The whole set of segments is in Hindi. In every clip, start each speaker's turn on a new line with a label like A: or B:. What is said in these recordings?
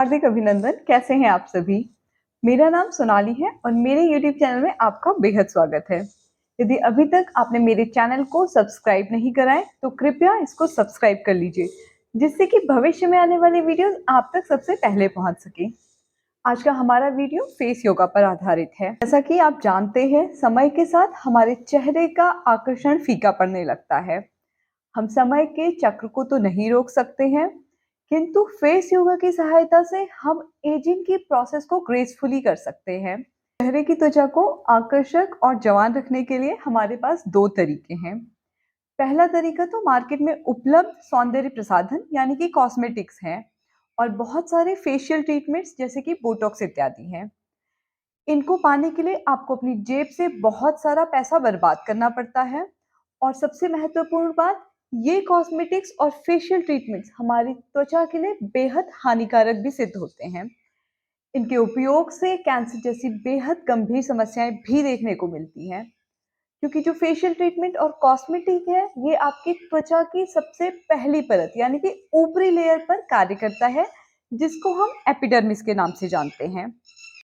A: हार्दिक अभिनंदन। कैसे हैं आप सभी? मेरा नाम सोनाली है और मेरे YouTube चैनल में आपका बेहद स्वागत है। यदि अभी तक आपने मेरे चैनल को सब्सक्राइब नहीं करा है, तो कृपया इसको सब्सक्राइब कर लीजिए, जिससे कि भविष्य में आने वाली वीडियोस आप तक सबसे पहले पहुंच सके। आज का हमारा वीडियो फेस योगा पर आधारित है। जैसा कि आप जानते हैं, समय के साथ हमारे चेहरे का आकर्षण फीका पड़ने लगता है। हम समय के चक्र को तो नहीं रोक सकते हैं, किंतु फेस योगा की सहायता से हम एजिंग की प्रोसेस को ग्रेसफुली कर सकते हैं। चेहरे की त्वचा को आकर्षक और जवान रखने के लिए हमारे पास दो तरीके हैं। पहला तरीका तो मार्केट में उपलब्ध सौंदर्य प्रसाधन यानी कि कॉस्मेटिक्स हैं और बहुत सारे फेशियल ट्रीटमेंट्स जैसे कि बोटॉक्स इत्यादि हैं। इनको पाने के लिए आपको अपनी जेब से बहुत सारा पैसा बर्बाद करना पड़ता है और सबसे महत्वपूर्ण बात, ये कॉस्मेटिक्स और फेशियल ट्रीटमेंट्स हमारी त्वचा के लिए बेहद हानिकारक भी सिद्ध होते हैं। इनके उपयोग से कैंसर जैसी बेहद गंभीर समस्याएं भी देखने को मिलती हैं, क्योंकि जो फेशियल ट्रीटमेंट और कॉस्मेटिक है, ये आपकी त्वचा की सबसे पहली परत यानी कि ऊपरी लेयर पर कार्य करता है, जिसको हम एपिडर्मिस के नाम से जानते हैं।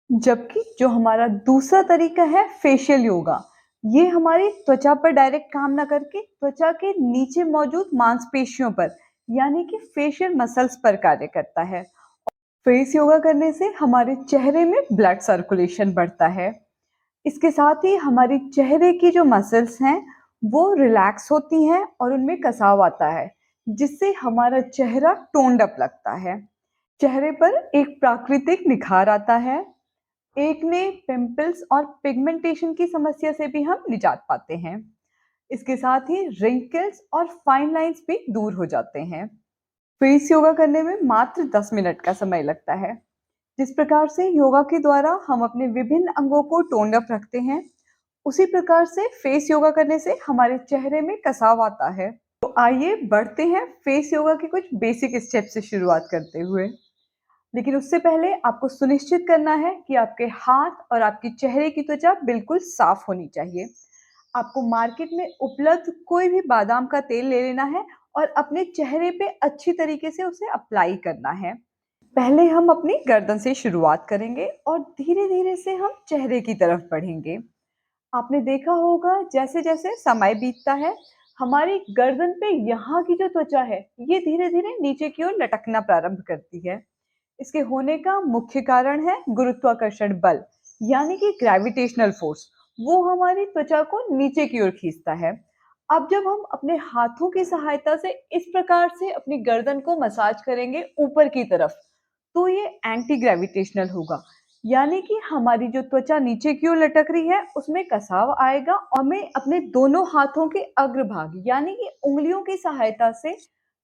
A: जबकि जो हमारा दूसरा तरीका है फेशियल योगा, ये हमारी त्वचा पर डायरेक्ट काम ना करके त्वचा के नीचे मौजूद मांसपेशियों पर यानी कि फेशियल मसल्स पर कार्य करता है। फेस योगा करने से हमारे चेहरे में ब्लड सर्कुलेशन बढ़ता है। इसके साथ ही हमारी चेहरे की जो मसल्स हैं वो रिलैक्स होती हैं और उनमें कसाव आता है, जिससे हमारा चेहरा टोन्ड अप लगता है। चेहरे पर एक प्राकृतिक निखार आता है। एक्ने, पिंपल्स और पिगमेंटेशन की समस्या से भी हम निजात पाते हैं। इसके साथ ही रिंकल्स और फाइन लाइंस भी दूर हो जाते हैं। फेस योगा करने में मात्र 10 मिनट का समय लगता है। जिस प्रकार से योगा के द्वारा हम अपने विभिन्न अंगों को टोन अप रखते हैं, उसी प्रकार से फेस योगा करने से हमारे चेहरे में कसाव आता है। तो आइए बढ़ते हैं फेस योगा के कुछ बेसिक स्टेप से शुरुआत करते हुए। लेकिन उससे पहले आपको सुनिश्चित करना है कि आपके हाथ और आपके चेहरे की त्वचा बिल्कुल साफ होनी चाहिए। आपको मार्केट में उपलब्ध कोई भी बादाम का तेल ले लेना है और अपने चेहरे पे अच्छी तरीके से उसे अप्लाई करना है। पहले हम अपनी गर्दन से शुरुआत करेंगे और धीरे धीरे से हम चेहरे की तरफ बढ़ेंगे। आपने देखा होगा, जैसे जैसे समय बीतता है, हमारी गर्दन पे यहाँ की जो त्वचा है, ये धीरे धीरे नीचे की ओर लटकना प्रारंभ करती है। इसके होने का मुख्य कारण है गुरुत्वाकर्षण बल यानी कि ग्रेविटेशनल फोर्स। वो हमारी त्वचा को नीचे की ओर खींचता है। अब जब हम अपने हाथों की सहायता से इस प्रकार से अपनी गर्दन को मसाज करेंगे ऊपर की तरफ, तो ये एंटी ग्रेविटेशनल होगा, यानी कि हमारी जो त्वचा नीचे की ओर लटक रही है उसमें कसाव आएगा और हमें अपने दोनों हाथों के अग्रभाग यानी कि उंगलियों की सहायता से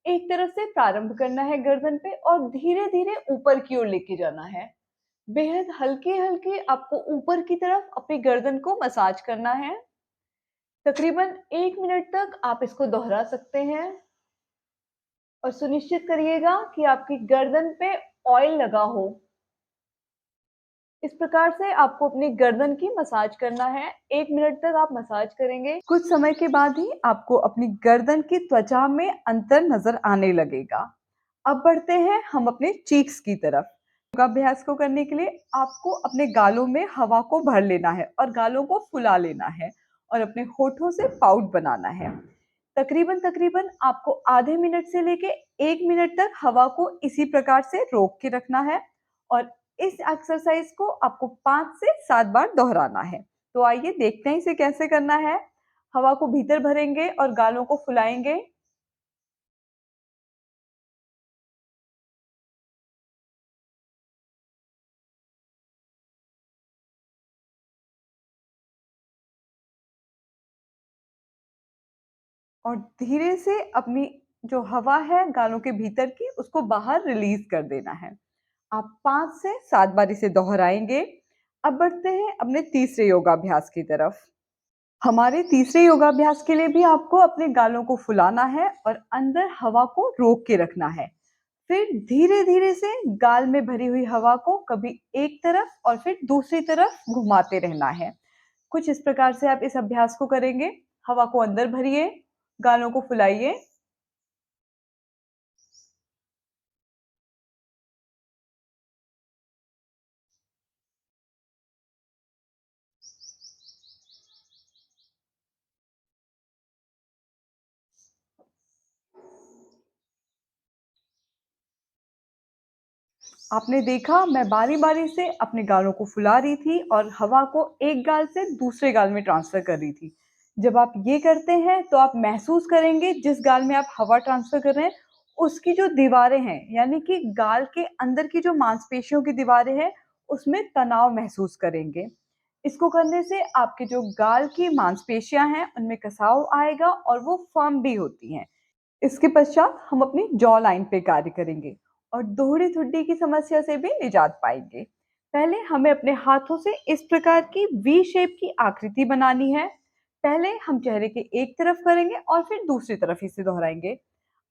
A: एक तरफ से प्रारंभ करना है गर्दन पे और धीरे धीरे ऊपर की ओर लेके जाना है। बेहद हल्के हल्के आपको ऊपर की तरफ अपनी गर्दन को मसाज करना है। तकरीबन 1 मिनट तक आप इसको दोहरा सकते हैं और सुनिश्चित करिएगा कि आपकी गर्दन पे ऑयल लगा हो। इस प्रकार से आपको अपनी गर्दन की मसाज करना है। 1 मिनट तक आप मसाज करेंगे। कुछ समय के बाद ही आपको अपनी गर्दन की त्वचा में अंतर नजर आने लगेगा। अब बढ़ते हैं हम अपने चीक्स की तरफ। योगाभ्यास को करने के लिए आपको अपने गालों में हवा को भर लेना है और गालों को फुला लेना है और अपने होठों से पाउट बनाना है। तकरीबन तकरीबन आपको आधे मिनट से लेके 1 मिनट तक हवा को इसी प्रकार से रोक के रखना है और इस एक्सरसाइज को आपको 5 से 7 बार दोहराना है। तो आइए देखते हैं इसे कैसे करना है। हवा को भीतर भरेंगे और गालों को फुलाएंगे। और धीरे से अपनी जो हवा है गालों के भीतर की, उसको बाहर रिलीज कर देना है। आप 5 से 7 बार इसे दोहराएंगे। अब बढ़ते हैं अपने तीसरे योगाभ्यास की तरफ। हमारे तीसरे योगाभ्यास के लिए भी आपको अपने गालों को फुलाना है और अंदर हवा को रोक के रखना है। फिर धीरे धीरे से गाल में भरी हुई हवा को कभी एक तरफ और फिर दूसरी तरफ घुमाते रहना है। कुछ इस प्रकार से आप इस अभ्यास को करेंगे। हवा को अंदर भरिए, गालों को फुलाइए। आपने देखा मैं बारी-बारी से अपने गालों को फुला रही थी और हवा को एक गाल से दूसरे गाल में ट्रांसफ़र कर रही थी। जब आप ये करते हैं तो आप महसूस करेंगे जिस गाल में आप हवा ट्रांसफ़र कर रहे हैं, उसकी जो दीवारें हैं, यानी कि गाल के अंदर की जो मांसपेशियों की दीवारें हैं, उसमें तनाव महसूस करेंगे। इसको करने से आपके जो गाल की मांसपेशियाँ हैं, उनमें कसाव आएगा और वो फ़र्म भी होती हैं। इसके पश्चात हम अपनी जॉ लाइन पे कार्य करेंगे और दोहरी ठुड्डी की समस्या से भी निजात पाएंगे। पहले हमें अपने हाथों से इस प्रकार की वी शेप की आकृति बनानी है। पहले हम चेहरे के एक तरफ करेंगे और फिर दूसरी तरफ इसे दोहराएंगे।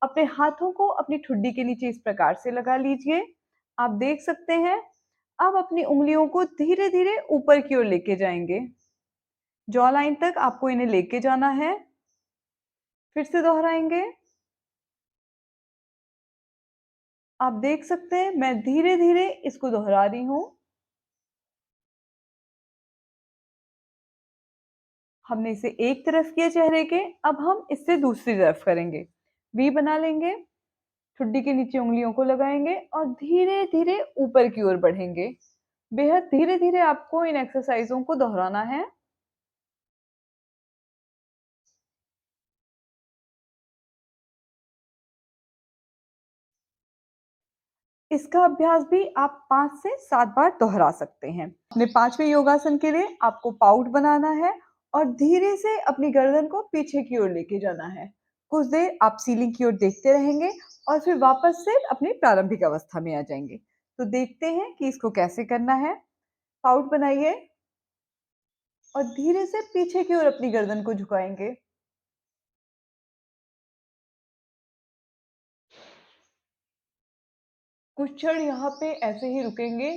A: अपने हाथों को अपनी ठुड्डी के नीचे इस प्रकार से लगा लीजिए। आप देख सकते हैं। अब अपनी उंगलियों को धीरे धीरे ऊपर की ओर लेके जाएंगे। जॉ लाइन तक आपको इन्हें लेके जाना है। फिर से दोहराएंगे। आप देख सकते हैं मैं धीरे-धीरे इसको दोहरा रही हूँ। हमने इसे एक तरफ किया चेहरे के, अब हम इससे दूसरी तरफ करेंगे। वी बना लेंगे, ठुड्डी के नीचे उँगलियों को लगाएँगे और धीरे-धीरे ऊपर की ओर बढ़ेंगे। बेहद धीरे-धीरे आपको इन एक्सरसाइज़ों को दोहराना है। इसका अभ्यास भी आप 5 से 7 बार दोहरा सकते हैं। अपने 5वें योगासन के लिए आपको पाउट बनाना है और धीरे से अपनी गर्दन को पीछे की ओर लेके जाना है। कुछ देर आप सीलिंग की ओर देखते रहेंगे और फिर वापस से अपनी प्रारंभिक अवस्था में आ जाएंगे। तो देखते हैं कि इसको कैसे करना है। पाउट बनाइए और धीरे से पीछे की ओर अपनी गर्दन को झुकाएंगे। कुछ क्षण यहाँ पे ऐसे ही रुकेंगे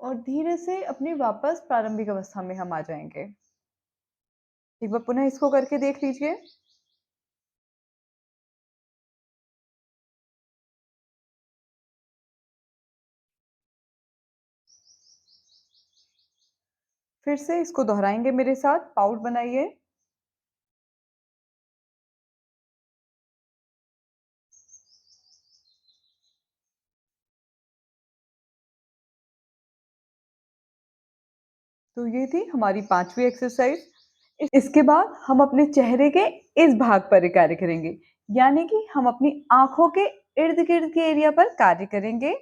A: और धीरे से अपनी वापस प्रारंभिक अवस्था में हम आ जाएंगे। एक बार पुनः इसको करके देख लीजिए। फिर से इसको दोहराएँगे मेरे साथ, पाउट बनाइए। तो ये थी हमारी 5वीं एक्सरसाइज़। इसके बाद हम अपने चेहरे के इस भाग पर कार्य करेंगे, यानी कि हम अपनी आँखों के इर्द-गिर्द के एरिया पर कार्य करेंगे।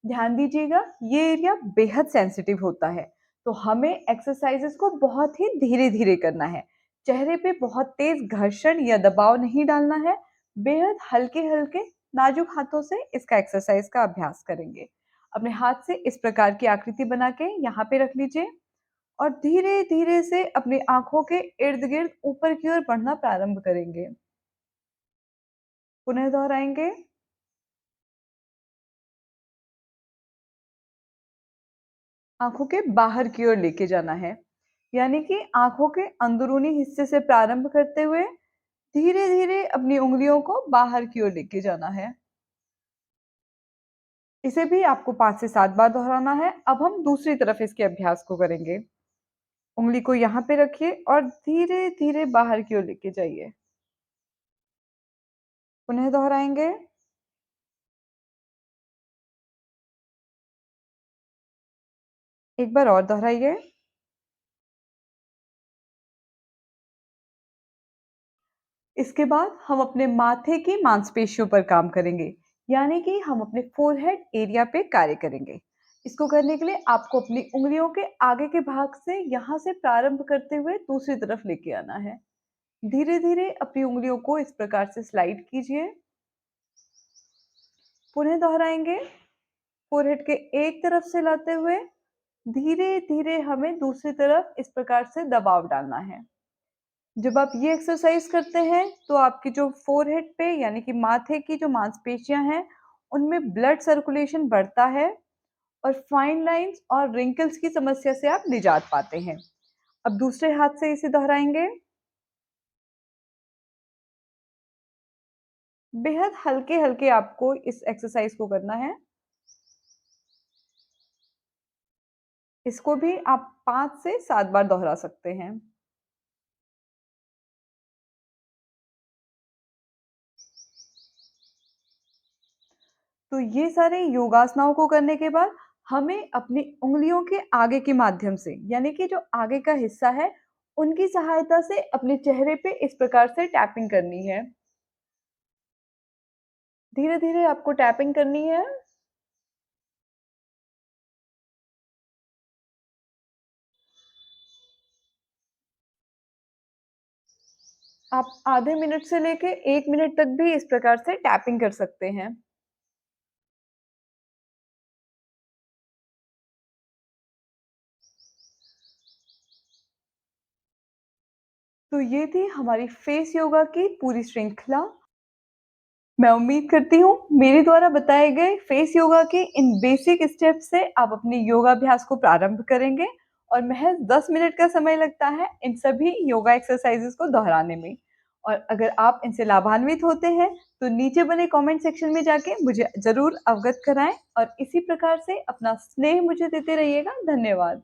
A: ध्यान दीजिएगा, ये एरिया बेहद सेंसिटिव होता है, तो हमें एक्सरसाइज़ेज़ को बहुत ही धीरे-धीरे करना है। चेहरे पे बहुत तेज़ घर्षण या दबाव नहीं डालना है, बेहद हल्के-हल्के, नाजुक हाथों से इसका एक्सरसाइज़ का अभ्यास करेंगे। अपने हाथ से इस प्रकार की आकृति बना के यहाँ पे रख लीजिए और धीरे-धीरे से अपनी आँखों के इर्द-गिर्द ऊपर की ओर बढ़ना प्रारंभ करेंगे। पुनः दोहराएँगे। आँखों के बाहर की ओर लेके जाना है, यानी कि आँखों के अंदरूनी हिस्से से प्रारंभ करते हुए धीरे-धीरे अपनी उँगलियों को बाहर की ओर लेके जाना है। इसे भी आपको 5 से 7 बार दोहराना है। अब हम दूसरी तरफ इसके अभ्यास को करेंगे। उँगली को यहाँ पे रखिए और धीरे-धीरे बाहर की ओर लेके जाइए। पुनः दोहराएँगे। एक बार और दोहराइए। इसके बाद हम अपने माथे की मांसपेशियों पर काम करेंगे, यानी कि हम अपने फोरहेड एरिया पे कार्य करेंगे। इसको करने के लिए आपको अपनी उंगलियों के आगे के भाग से यहाँ से प्रारंभ करते हुए दूसरी तरफ लेके आना है। धीरे-धीरे अपनी उंगलियों को इस प्रकार से स्लाइड कीजिए। पुनः दोहराएंगे। फोरहेड के एक तरफ से लाते हुए धीरे-धीरे हमें दूसरी तरफ इस प्रकार से दबाव डालना है। जब आप ये एक्सरसाइज करते हैं तो आपकी जो फोरहेड पे यानी कि माथे की जो मांसपेशियां हैं उनमें ब्लड सर्कुलेशन बढ़ता है और फाइन लाइंस और रिंकल्स की समस्या से आप निजात पाते हैं। अब दूसरे हाथ से इसे दोहराएंगे। बेहद हल्के हल्के आपको इस एक्सरसाइज को करना है। इसको भी आप 5 से 7 बार दोहरा सकते हैं। तो ये सारे योगासनाओं को करने के बाद हमें अपनी उँगलियों के आगे के माध्यम से, यानी कि जो आगे का हिस्सा है, उनकी सहायता से अपने चेहरे पे इस प्रकार से टैपिंग करनी है। धीरे-धीरे आपको टैपिंग करनी है। आप आधे मिनट से लेके 1 मिनट तक भी इस प्रकार से टैपिंग कर सकते हैं। तो ये थी हमारी फेस योगा की पूरी श्रृंखला। मैं उम्मीद करती हूँ मेरे द्वारा बताए गए फेस योगा के इन बेसिक स्टेप्स से आप अपने योगाभ्यास को प्रारंभ करेंगे और महज़ 10 मिनट का समय लगता है इन सभी योगा एक्सरसाइजेस को दोहराने में। और अगर आप इनसे लाभान्वित होते हैं तो नीचे बने कमेंट सेक्शन में जाके मुझे ज़रूर अवगत कराएँ और इसी प्रकार से अपना स्नेह मुझे देते रहिएगा। धन्यवाद।